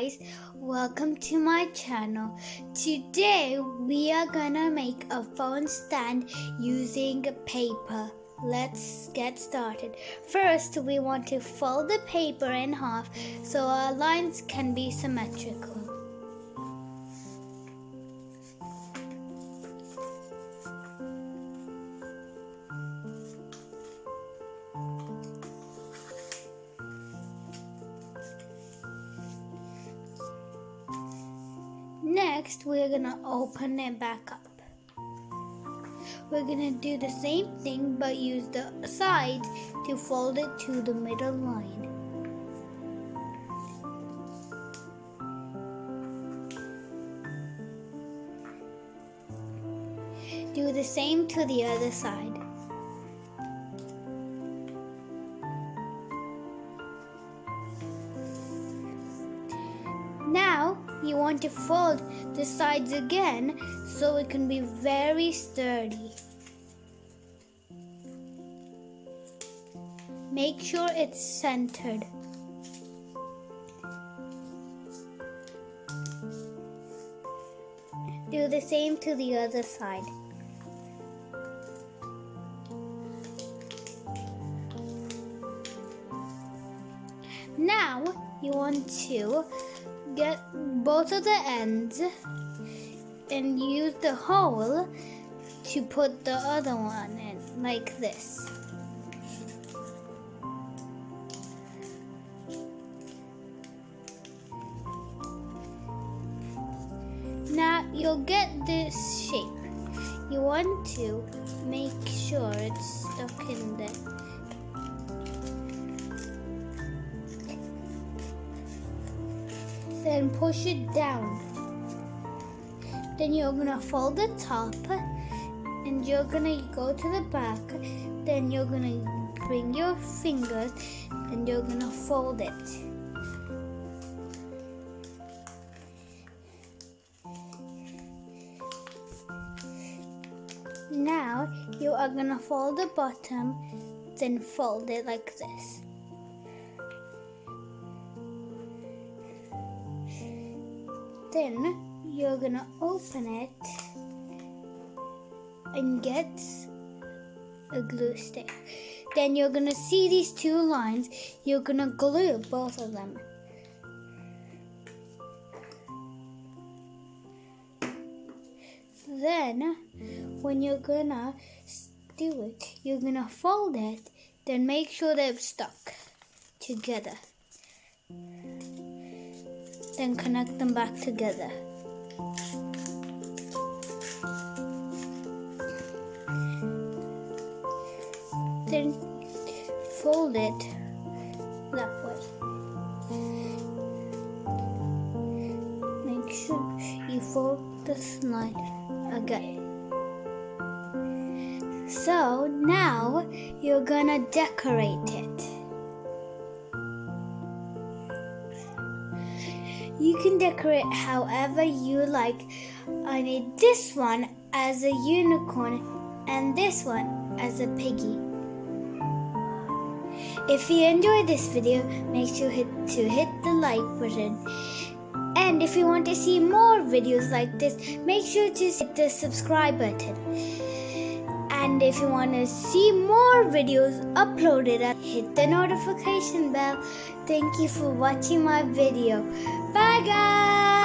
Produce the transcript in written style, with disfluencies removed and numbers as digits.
guys, welcome to my channel. Today we are gonna make a phone stand using paper. Let's get started. First we want to fold the paper in half so our lines can be symmetrical. Next, we're gonna open it back up. We're gonna do the same thing but use the sides to fold it to the middle line. Do the same to the other side. Now, you want to fold the sides again so it can be very sturdy. Make sure it's centered. Do the same to the other side. Now, you want to get both of the ends and use the hole to put the other one in, like this. Now you'll get this shape. You want to make sure it's stuck in there. Then push it down. Then you're gonna fold the top and you're gonna go to the back. Then you're gonna bring your fingers and you're gonna fold it. Now you are gonna fold the bottom, then fold it like this. Then you're gonna open it and get a glue stick. Then you're gonna see these two lines. You're gonna glue both of them. Then when you're gonna do it, you're gonna fold it, then make sure they're stuck together. Then connect them back together. Then fold it that way. Make sure you fold the slide again. So now you're gonna decorate it. You can decorate however you like. I need this one as a unicorn and this one as a piggy. If you enjoyed this video, make sure to hit the like button. And if you want to see more videos like this, make sure to hit the subscribe button. And if you want to see more videos uploaded, hit the notification bell. Thank you for watching my video. Bye guys!